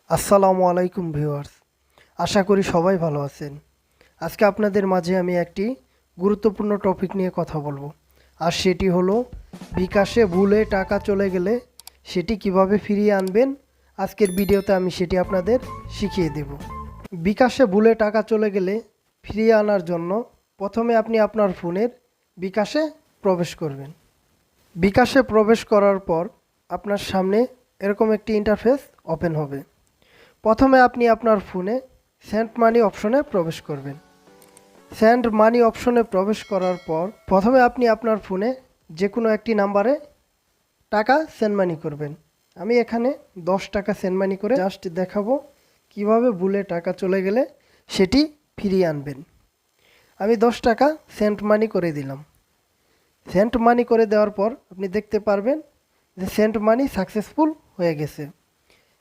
আসসালামু আলাইকুম ভিউয়ার্স, আশা করি সবাই ভালো আছেন। আজকে আপনাদের মাঝে আমি একটি গুরুত্বপূর্ণ টপিক নিয়ে কথা বলবো, আর সেটি হলো বিকাশে ভুলে টাকা চলে গেলে সেটি কিভাবে ফিরিয়ে আনবেন। আজকের ভিডিওতে আমি সেটি আপনাদের শিখিয়ে দেব। বিকাশে ভুলে টাকা চলে গেলে ফিরিয়ে আনার জন্য প্রথমে আপনি আপনার ফোনের বিকাশে প্রবেশ করবেন। বিকাশে প্রবেশ করার পর আপনার সামনে এরকম একটি ইন্টারফেস ওপেন হবে। প্রথমে আপনি আপনার ফোনে সেন্ড মানি অপশনে প্রবেশ করবেন। সেন্ড মানি অপশনে প্রবেশ করার পর প্রথমে আপনি আপনার ফোনে যে কোনো একটি নাম্বারে টাকা সেন্ড মানি করবেন। আমি এখানে 10 টাকা সেন্ড মানি করে জাস্ট দেখাবো কিভাবে ভুলে টাকা চলে গেলে সেটি ফিরিয়ে আনবেন। আমি 10 টাকা সেন্ড মানি করে দিলাম। সেন্ড মানি করে দেওয়ার পর আপনি দেখতে পারবেন যে সেন্ড মানি সাকসেসফুল হয়ে গেছে।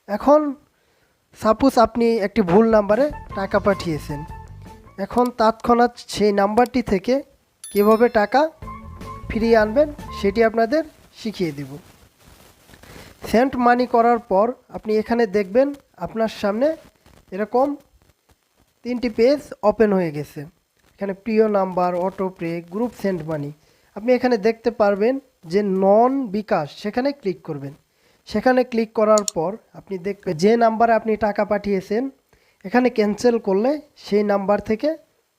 এখন সাপোজ আপনি একটি ভুল নাম্বারে টাকা পাঠিয়েছেন। এখন তৎক্ষণাৎ সেই নাম্বারটি থেকে কীভাবে টাকা ফিরিয়ে আনবেন সেটি আপনাদের শিখিয়ে দেব। সেন্ড মানি করার পর আপনি এখানে দেখবেন আপনার সামনে এরকম 3টি পেজ ওপেন হয়ে গেছে। এখানে প্রিয় number, auto pay, group send money. আপনি এখানে দেখতে পারবেন যে নন বিকাশ, সেখানে ক্লিক করবেন। সেখানে ক্লিক করার পর আপনি দেখবেন যে নাম্বারে আপনি টাকা পাঠিয়েছেন এখানে ক্যান্সেল করলে সেই নাম্বার থেকে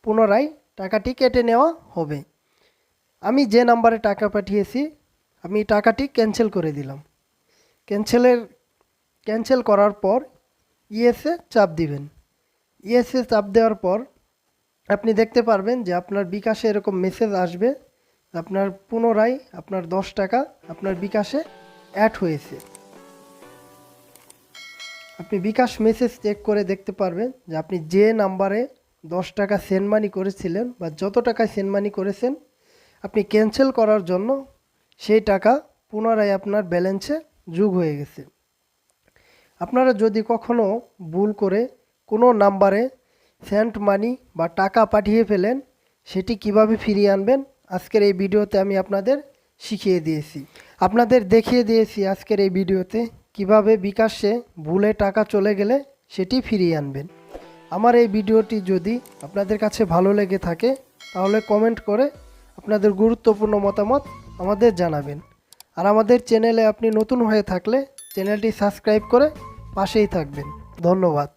পুনরায় টাকাটি কেটে নেওয়া হবে। আমি যে নাম্বারে টাকা পাঠিয়েছি আমি টাকাটি ক্যান্সেল করে দিলাম। ক্যান্সেল করার পর ইয়েসে চাপ দিবেন। ইয়েসে চাপ দেওয়ার পর আপনি দেখতে পারবেন যে আপনার বিকাশে এরকম মেসেজ আসবে, আপনার পুনরায় আপনার 10 টাকা আপনার বিকাশে অ্যাড হয়েছে। আপনি বিকাশ মেসেজ চেক করে দেখতে পারবেন যে আপনি যে নাম্বারে 10 টাকা সেন্ড মানি করেছিলেন বা যত টাকা সেন্ড মানি করেছেন আপনি ক্যান্সেল করার জন্য সেই টাকা পুনরায় আপনার ব্যালেন্সে যোগ হয়ে গেছে। আপনারা যদি কখনো ভুল করে কোনো নাম্বারে সেন্ড মানি বা টাকা পাঠিয়ে ফেলেন সেটি কিভাবে ফিরিয়ে আনবেন আজকের এই ভিডিওতে আমি আপনাদের শিখিয়ে দিয়েছি, আপনাদের দেখিয়ে দিয়েছি আজকের এই ভিডিওতে কিভাবে বিকাশে ভুলে টাকা চলে গেলে সেটি ফিরিয়ে আনবেন। আমার এই ভিডিওটি যদি আপনাদের কাছে ভালো লেগে থাকে তাহলে কমেন্ট করে আপনাদের গুরুত্বপূর্ণ মতামত আমাদের জানাবেন। আর আমাদের চ্যানেলে আপনি নতুন হয়ে থাকলে চ্যানেলটি সাবস্ক্রাইব করে পাশেই থাকবেন। ধন্যবাদ।